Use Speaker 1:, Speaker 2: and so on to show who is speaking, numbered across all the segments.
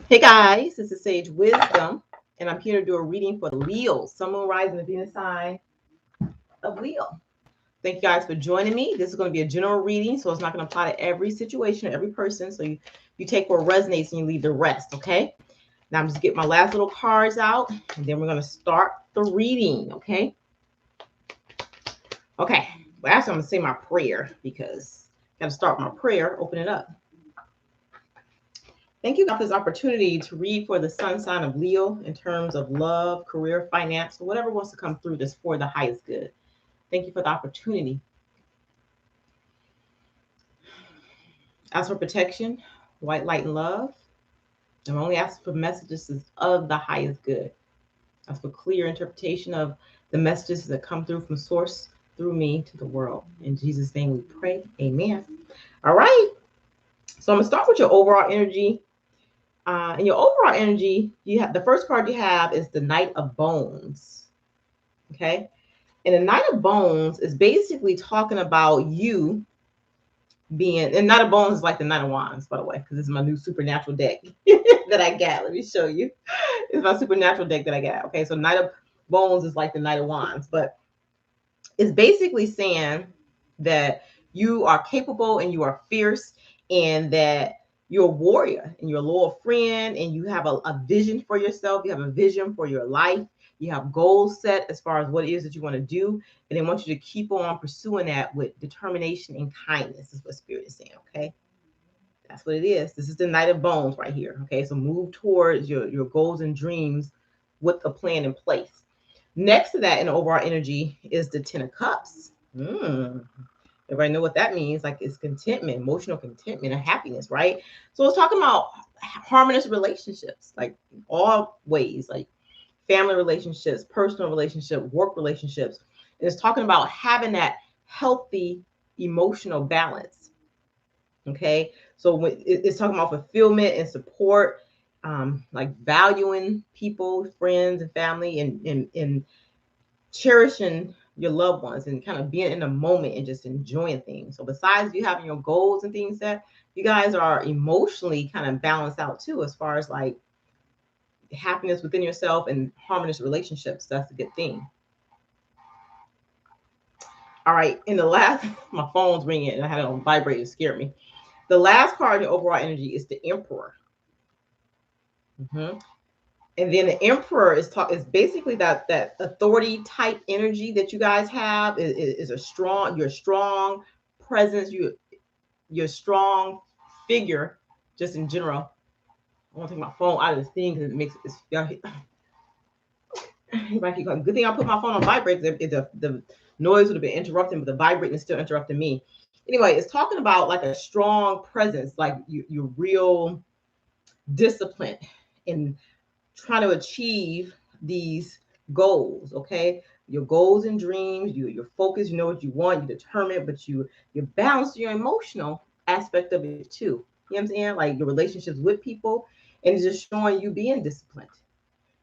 Speaker 1: Hey guys, this is Sage Wisdom, and I'm here to do a reading for the Leo, Sun, Moon, Rising, the Venus sign of Leo. Thank you guys for joining me. This is going to be a general reading, so it's not going to apply to every situation or every person. So you take what resonates and you leave the rest, okay? Now I'm just getting my last little cards out, and then we're going to start the reading, okay? Okay, well, actually, I'm going to say my prayer because I got to start my prayer, open it up. Thank you for this opportunity to read for the sun sign of Leo in terms of love, career, finance, whatever wants to come through this for the highest good. Thank you for the opportunity. As for protection, white light and love, I'm only asking for messages of the highest good. As for clear interpretation of the messages that come through from source through me to the world. In Jesus' name we pray. Amen. All right. So I'm going to start with your overall energy. In your overall energy, you have the first card you have is the Knight of Bones. Okay. And the Knight of Bones is basically talking about you being, and Knight of Bones is like the Knight of Wands, by the way, because this is my new supernatural deck that I got. Let me show you. It's my supernatural deck that I got. Okay. So Knight of Bones is like the Knight of Wands, but it's basically saying that you are capable and you are fierce and that you're a warrior and you're a loyal friend and you have a vision for yourself. You have a vision for your life. You have goals set as far as what it is that you want to do. And they want you to keep on pursuing that with determination and kindness is what Spirit is saying. Okay. That's what it is. This is the Knight of Bones right here. Okay. So move towards your goals and dreams with a plan in place. Next to that in the overall energy is the Ten of Cups. Everybody know what that means. Like it's contentment, emotional contentment, and happiness, right? So it's talking about harmonious relationships, like all ways, like family relationships, personal relationship, work relationships. And it's talking about having that healthy emotional balance. Okay, so when it's talking about fulfillment and support, like valuing people, friends, and family, and cherishing your loved ones and kind of being in the moment and just enjoying things. So besides you having your goals and things that you guys are emotionally kind of balanced out too, as far as like happiness within yourself and harmonious relationships. That's a good thing. All right. In the last, my phone's ringing and I had it on vibrate. It scared me. The last card in the overall energy is the Emperor. Mm-hmm. And then the Emperor is basically that authority type energy that you guys have is a strong, you're strong presence, you're strong figure just in general. I want to take my phone out of this thing because it makes it. Good thing I put my phone on vibrate. The noise would have been interrupting, but the vibrating is still interrupting me. Anyway, it's talking about like a strong presence, like you're real disciplined in trying to achieve these goals. Okay, your goals and dreams, you're focused, you know what you want, you're determined, but you balance your emotional aspect of it too. You know what I'm saying? Like your relationships with people, and it's just showing you being disciplined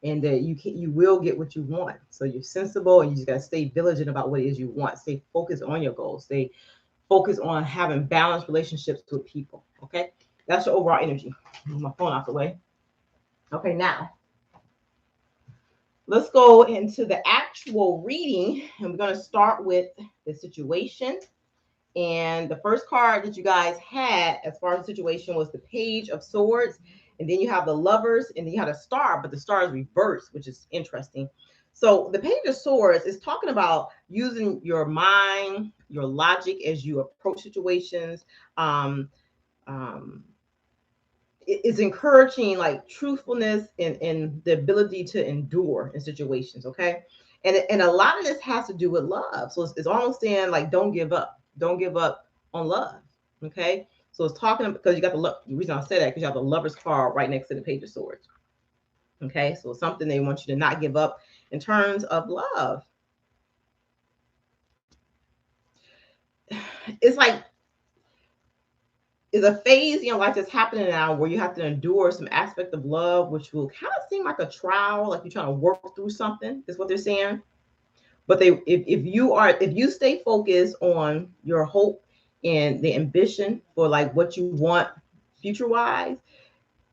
Speaker 1: and that you will get what you want. So you're sensible and you just gotta stay vigilant about what it is you want. Stay focused on your goals. Stay focused on having balanced relationships with people. Okay, that's your overall energy. Move my phone out the way. Okay, now let's go into the actual reading, and we're going to start with the situation. And the first card that you guys had as far as the situation was the Page of Swords, and then you have the Lovers, and then you had a star, but the star is reversed, which is interesting. So the Page of Swords is talking about using your mind, your logic as you approach situations. Um, um, is encouraging like truthfulness and the ability to endure in situations. Okay, and a lot of this has to do with love. So it's almost saying like don't give up on love. Okay, so it's talking because you got the reason I say that because you have the Lovers card right next to the Page of Swords. Okay, so it's something they want you to not give up in terms of love. It's like is a phase in your life that's happening now where you have to endure some aspect of love, which will kind of seem like a trial, like you're trying to work through something, is what they're saying. But if you stay focused on your hope and the ambition for like what you want future wise,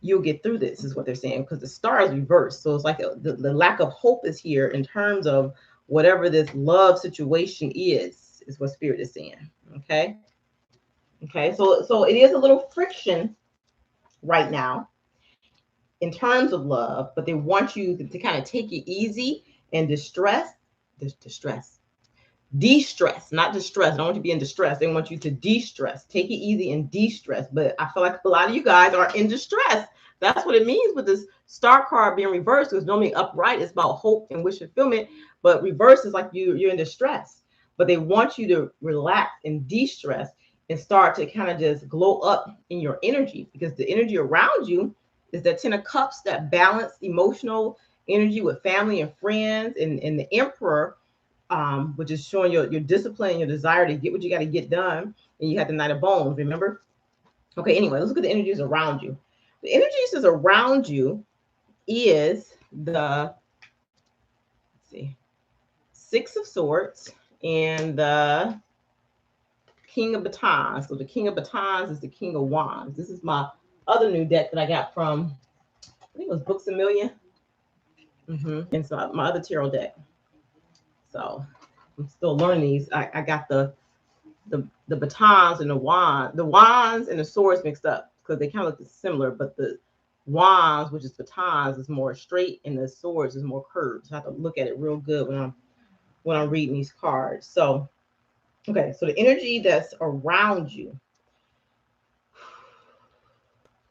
Speaker 1: you'll get through this, is what they're saying, because the star is reversed. So it's like the lack of hope is here in terms of whatever this love situation is what Spirit is saying. Okay. Okay. So it is a little friction right now in terms of love, but they want you to kind of take it easy and distress, de-stress, not distress. I don't want you to be in distress. They want you to de-stress, take it easy and de-stress. But I feel like a lot of you guys are in distress. That's what it means with this star card being reversed, because normally upright is about hope and wish fulfillment, but reverse is like you're in distress. But they want you to relax and de-stress and start to kind of just glow up in your energy, because the energy around you is that 10 of cups, that balanced emotional energy with family and friends, and the emperor, which is showing your discipline and your desire to get what you got to get done. And you have the Knight of Bones, remember? Okay, anyway, let's look at the energies around you. The energies that's around you is the, let's see, Six of Swords and the King of Batons. So the King of Batons is the King of Wands. This is my other new deck that I got from, I think it was Books A Million. And so my other tarot deck. So I'm still learning these. I got the batons and the wands and the swords mixed up because they kind of look similar, but the wands, which is batons, is more straight and the swords is more curved. So I have to look at it real good when I'm reading these cards. So okay, so the energy that's around you,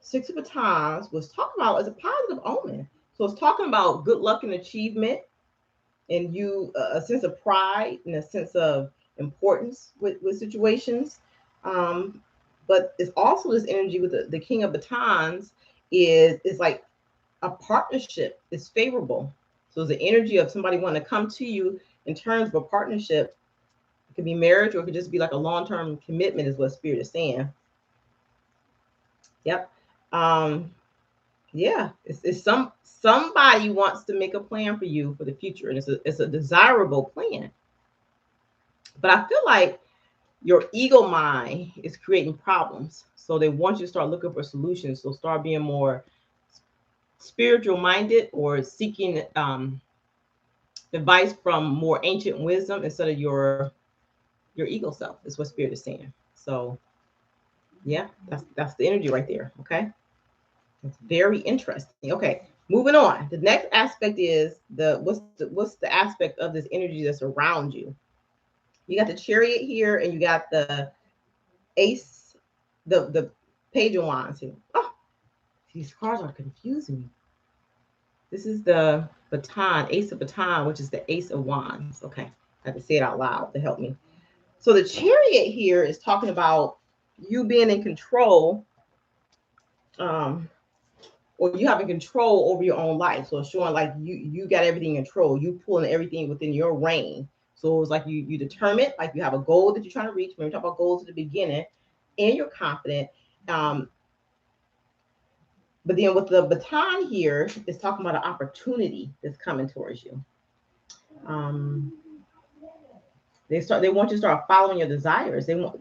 Speaker 1: Six of Batons was talking about as a positive omen. So it's talking about good luck and achievement, and you a sense of pride and a sense of importance with situations. But it's also this energy with the King of Batons is like a partnership is favorable. So it's the energy of somebody wanting to come to you in terms of a partnership. It could be marriage, or it could just be like a long-term commitment, is what Spirit is saying. Yep. Yeah, it's somebody wants to make a plan for you for the future, and it's a desirable plan. But I feel like your ego mind is creating problems, so they want you to start looking for solutions. So start being more spiritual minded, or seeking advice from more ancient wisdom instead of your ego self, is what Spirit is saying. So yeah, that's the energy right there. Okay. It's very interesting. Okay, moving on. The next aspect is what's the aspect of this energy that's around you? You got the Chariot here, and you got the Ace, the Page of Wands here. Oh, these cards are confusing me. This is the baton, Ace of Baton, which is the Ace of Wands. Okay, I have to say it out loud to help me. So the Chariot here is talking about you being in control. Or you having control over your own life. So it's showing like you got everything in control. You pulling everything within your reign. So it's like you determined, like you have a goal that you're trying to reach. When we talk about goals at the beginning, and you're confident. But then with the baton here, it's talking about an opportunity that's coming towards you. They want you to start following your desires. They want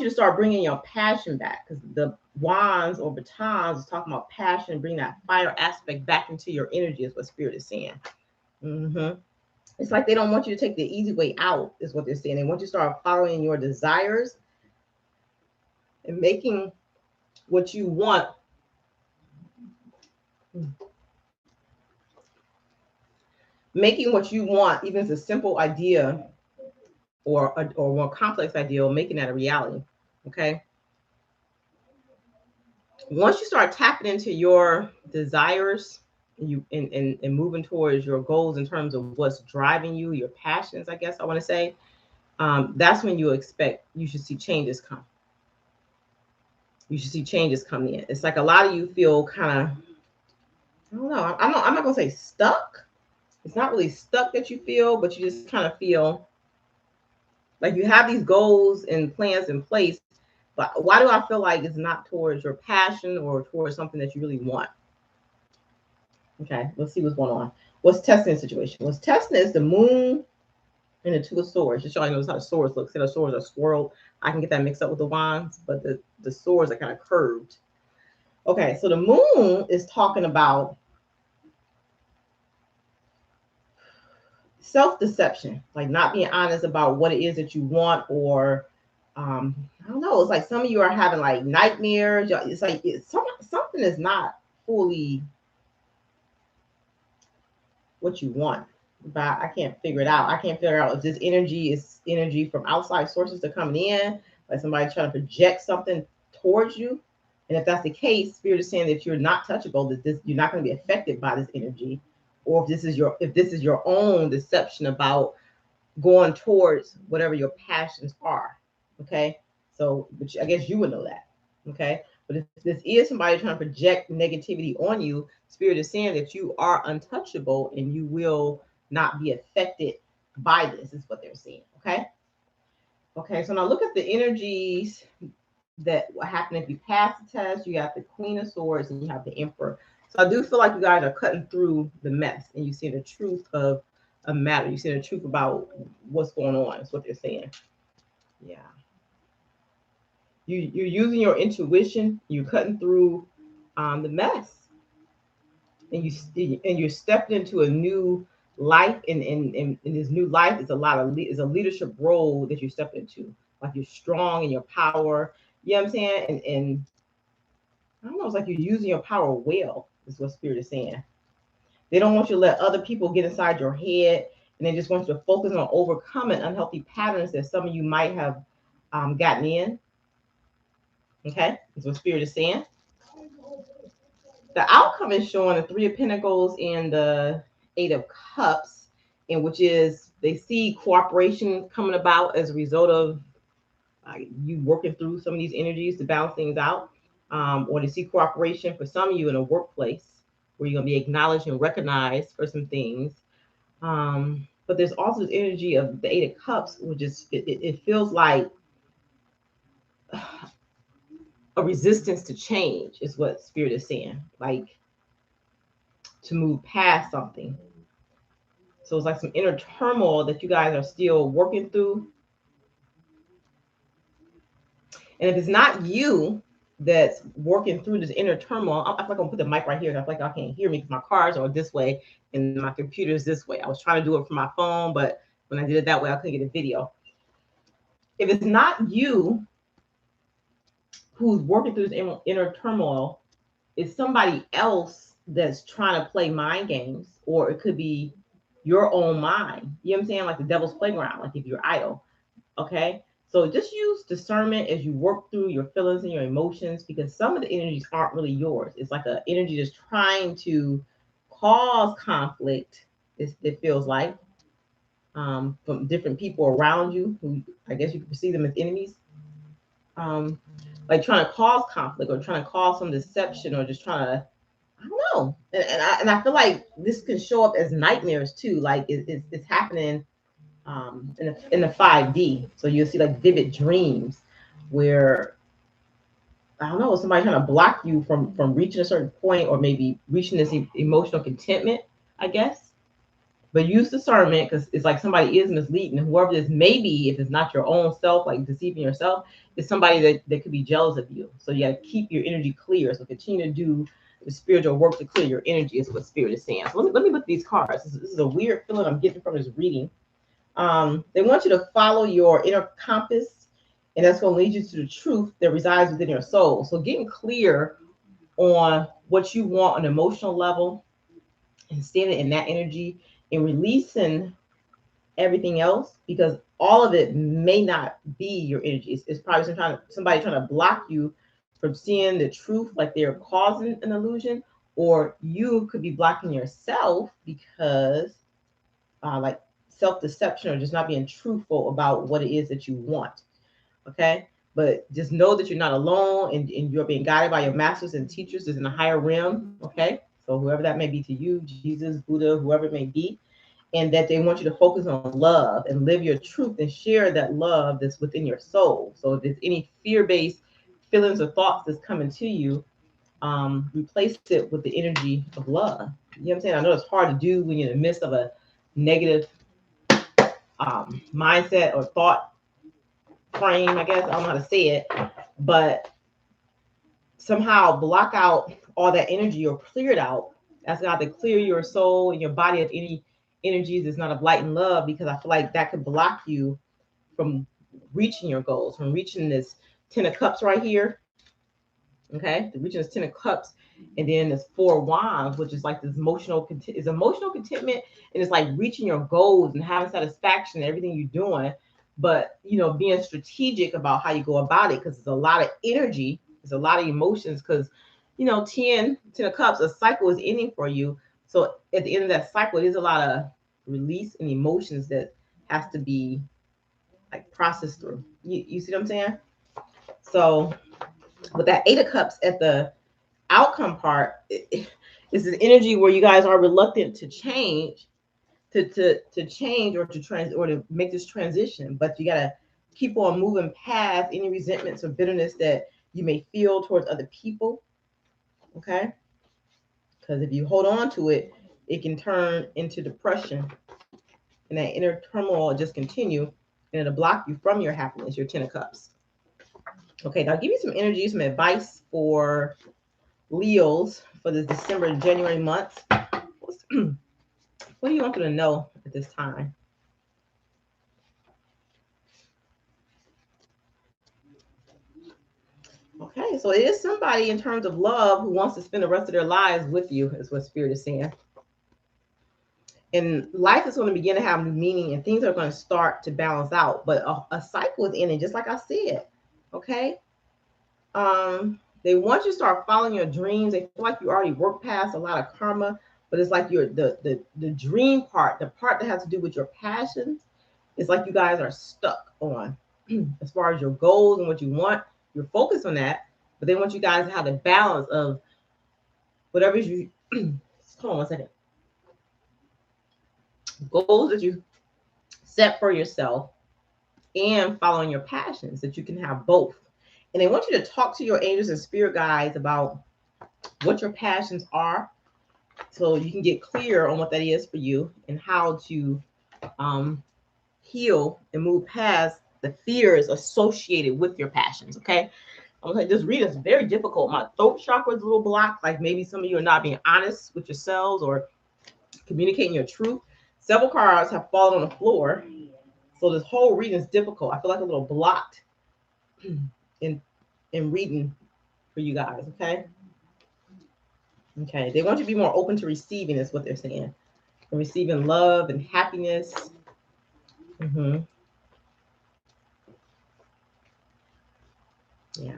Speaker 1: you to start bringing your passion back, because the wands or batons is talking about passion, bring that fire aspect back into your energy, is what Spirit is saying. It's like they don't want you to take the easy way out, is what they're saying. They want you to start following your desires and making what you want. Making what you want, even if it's a simple idea or more complex idea, or making that a reality. Okay. Once you start tapping into your desires, and moving towards your goals in terms of what's driving you, your passions, I guess I want to say, that's when you should see changes come. You should see changes come in. It's like a lot of you feel kind of, I don't know, I'm not gonna say stuck. It's not really stuck that you feel, but you just kind of feel like you have these goals and plans in place, but why do I feel like it's not towards your passion or towards something that you really want? Okay, let's see what's going on. What's testing the situation? What's testing is the Moon and the Two of Swords. Just showing you how the swords look. See, the swords are swirled. I can get that mixed up with the wands, but the swords are kind of curved. Okay, so the moon is talking about self-deception, like not being honest about what it is that you want, or I don't know. It's like some of you are having like nightmares. It's like something is not fully what you want, but I can't figure it out. I can't figure out if this energy is energy from outside sources that coming in, like somebody trying to project something towards you. And if that's the case, Spirit is saying that you're not touchable, that this you're not going to be affected by this energy, or if this is your own deception about going towards whatever your passions are. Okay. So, which I guess you would know that. Okay. But if this is somebody trying to project negativity on you, Spirit is saying that you are untouchable and you will not be affected by this, is what they're saying. Okay. Okay. So now look at the energies that what happened if you pass the test. You got the Queen of Swords and you have the Emperor. So I do feel like you guys are cutting through the mess and you see the truth of a matter. You see the truth about what's going on. That's what they're saying. Yeah. You're using your intuition. You're cutting through the mess, and you're stepping into a new life. And in this new life is is a leadership role that you step into. Like you're strong in your power. You know what I'm saying? And I don't know. It's like you're using your power well. Is what Spirit is saying. They don't want you to let other people get inside your head, and they just want you to focus on overcoming unhealthy patterns that some of you might have gotten in. Okay, that's what Spirit is saying. The outcome is showing the Three of Pentacles and the Eight of Cups, and which is they see cooperation coming about as a result of you working through some of these energies to balance things out, or to see cooperation for some of you in a workplace where you're going to be acknowledged and recognized for some things. But there's also this energy of the Eight of Cups, which is it feels like a resistance to change is what Spirit is saying, like to move past something. So it's like some inner turmoil that you guys are still working through. And if it's not you that's working through this inner turmoil, I feel like I'm gonna put the mic right here. I feel like y'all can't hear me because my cars are this way and my computer is this way. I was trying to do it from my phone, but when I did it that way, I couldn't get a video. If it's not you who's working through this inner turmoil, it's somebody else that's trying to play mind games, or it could be your own mind. You know what I'm saying? Like the devil's playground, like if you're idle. Okay. So just use discernment as you work through your feelings and your emotions, because some of the energies aren't really yours. It's like an energy that's trying to cause conflict, it feels like, from different people around you who I guess you can perceive them as enemies. Like trying to cause conflict or trying to cause some deception or just trying to, I don't know. And I feel like this can show up as nightmares too. Like it's happening in the 5D. So you'll see like vivid dreams where I don't know, somebody trying to block you from reaching a certain point or maybe reaching this emotional contentment, I guess. But use discernment because it's like somebody is misleading. Whoever this may be, if it's not your own self, like deceiving yourself, it's somebody that could be jealous of you. So you got to keep your energy clear. So continue to do the spiritual work to clear your energy is what Spirit is saying. So let me look at these cards. This is a weird feeling I'm getting from this reading. They want you to follow your inner compass, and that's going to lead you to the truth that resides within your soul. So getting clear on what you want on an emotional level and standing in that energy and releasing everything else, because all of it may not be your energy. It's probably somebody trying to block you from seeing the truth, like they're causing an illusion, or you could be blocking yourself because like self-deception or just not being truthful about what it is that you want. Okay. But just know that you're not alone, and you're being guided by your masters and teachers is in a higher realm. Okay. So whoever that may be to you, Jesus, Buddha, whoever it may be, and that they want you to focus on love and live your truth and share that love that's within your soul. So if there's any fear-based feelings or thoughts that's coming to you, replace it with the energy of love. You know what I'm saying? I know it's hard to do when you're in the midst of a negative mindset or thought frame, I guess. I don't know how to say it, but somehow block out all that energy or clear it out. Ask God to clear your soul and your body of any energies that's not of light and love, because I feel like that could block you from reaching your goals, from reaching this 10 of Cups right here. Okay, reaching this 10 of Cups, and then this 4 of Wands, which is like this emotional contentment, and it's like reaching your goals and having satisfaction in everything you're doing, but being strategic about how you go about it, because there's a lot of energy, there's a lot of emotions, because 10 of Cups, a cycle is ending for you. So at the end of that cycle, there's a lot of release and emotions that has to be like processed through. You see what I'm saying? So with that 8 of Cups at the outcome part, is an energy where you guys are reluctant to change, to change, or to make this transition, but you gotta keep on moving past any resentments or bitterness that you may feel towards other people. Okay, because if you hold on to it, it can turn into depression, and that inner turmoil will just continue, and it'll block you from your happiness, your 10 of Cups. Okay, now I'll give you some energy, some advice for Leos for the December and January months. What do you want them to know at this time? Okay, so it is somebody in terms of love who wants to spend the rest of their lives with you, is what Spirit is saying. And life is going to begin to have new meaning, and things are going to start to balance out. But a cycle is ending, just like I said. Okay. They want you to start following your dreams. They feel like you already worked past a lot of karma, but it's like the dream part, the part that has to do with your passions. It's like you guys are stuck on as far as your goals and what you want. You're focused on that, but they want you guys to have the balance of whatever you hold on one second. Goals that you set for yourself and following your passions, that you can have both. And they want you to talk to your angels and spirit guides about what your passions are, so you can get clear on what that is for you and how to heal and move past the fears associated with your passions. Okay. Okay, this reading is very difficult. My throat chakra is a little blocked. Like maybe some of you are not being honest with yourselves or communicating your truth. Several cards have fallen on the floor. So this whole reading is difficult. I feel like a little blocked in reading for you guys. Okay. Okay. They want you to be more open to receiving, is what they're saying. And receiving love and happiness. Mm-hmm. Yeah.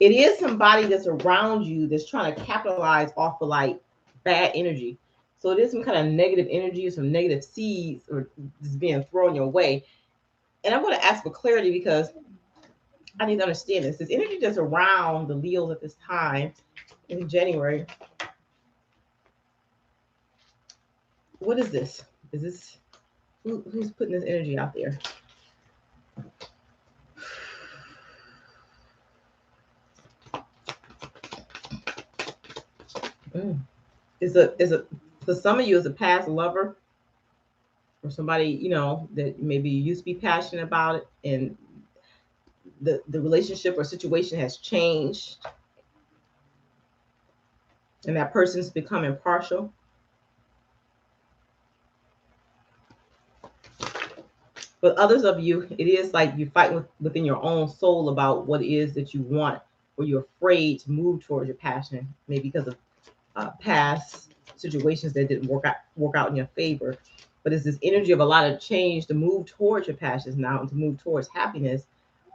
Speaker 1: It is somebody that's around you that's trying to capitalize off of like bad energy. So it is some kind of negative energy or some negative seeds or just being thrown your way. And I'm going to ask for clarity because I need to understand this. This energy that's around the Leos at this time in January. What is this? Is this who's putting this energy out there? Is a for some of you is a past lover or somebody that maybe you used to be passionate about it, and the relationship or situation has changed, and that person's become impartial. But others of you, it is like you fight within your own soul about what it is that you want, or you're afraid to move towards your passion, maybe because of past situations that didn't work out in your favor. But it's this energy of a lot of change to move towards your passions now and to move towards happiness.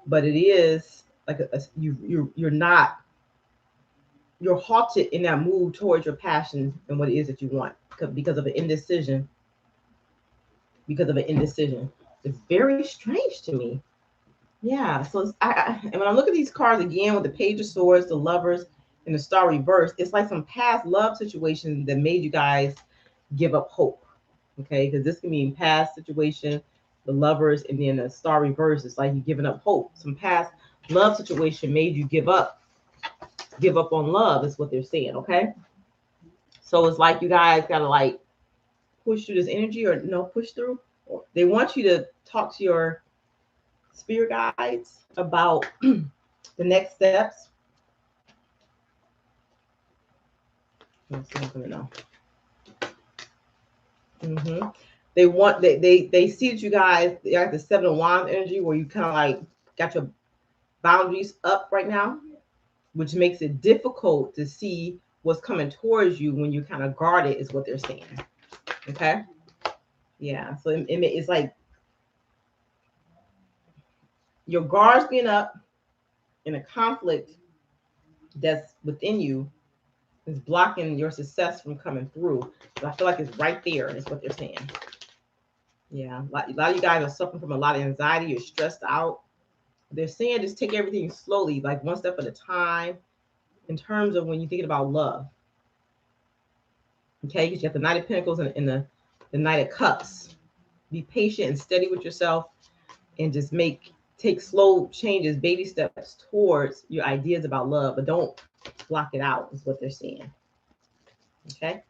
Speaker 1: But it is like you're halted in that move towards your passion and what it is that you want because of an indecision. Because of an indecision, it's very strange to me. Yeah. So and when I look at these cards again with the Page of Swords, the Lovers, and the Star reverse, it's like some past love situation that made you guys give up hope. Okay, because this can mean past situation, the Lovers, and then the Star reverse. It's like you giving up hope. Some past love situation made you give up on love, is what they're saying. Okay, so it's like you guys gotta like push through this energy, or no, push through. They want you to talk to your spirit guides about the next steps, That's what I'm gonna know. Mm-hmm. They see that you guys, you got the Seven of Wands energy where you kind of like got your boundaries up right now, which makes it difficult to see what's coming towards you when you kind of guard it, is what they're saying. Okay. Yeah. So it's like your guards being up in a conflict that's within you is blocking your success from coming through. So I feel like it's right there, is what they're saying. Yeah. A lot of you guys are suffering from a lot of anxiety. You're stressed out. They're saying just take everything slowly, like one step at a time, in terms of when you're thinking about love. Okay, because you have the Knight of Pentacles and the Knight of Cups. Be patient and steady with yourself, and just take slow changes, baby steps towards your ideas about love, but don't block it out, is what they're saying. Okay.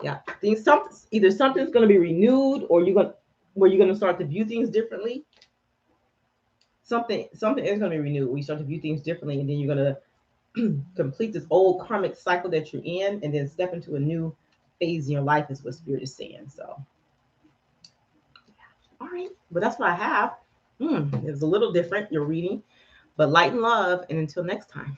Speaker 1: Yeah. Either something's going to be renewed, or you're going to start to view things differently. Something is going to be renewed. We start to view things differently, and then you're going to complete this old karmic cycle that you're in, and then step into a new phase in your life, is what Spirit is saying. So, all right, but that's what I have. It's a little different, your reading, but light and love, and until next time.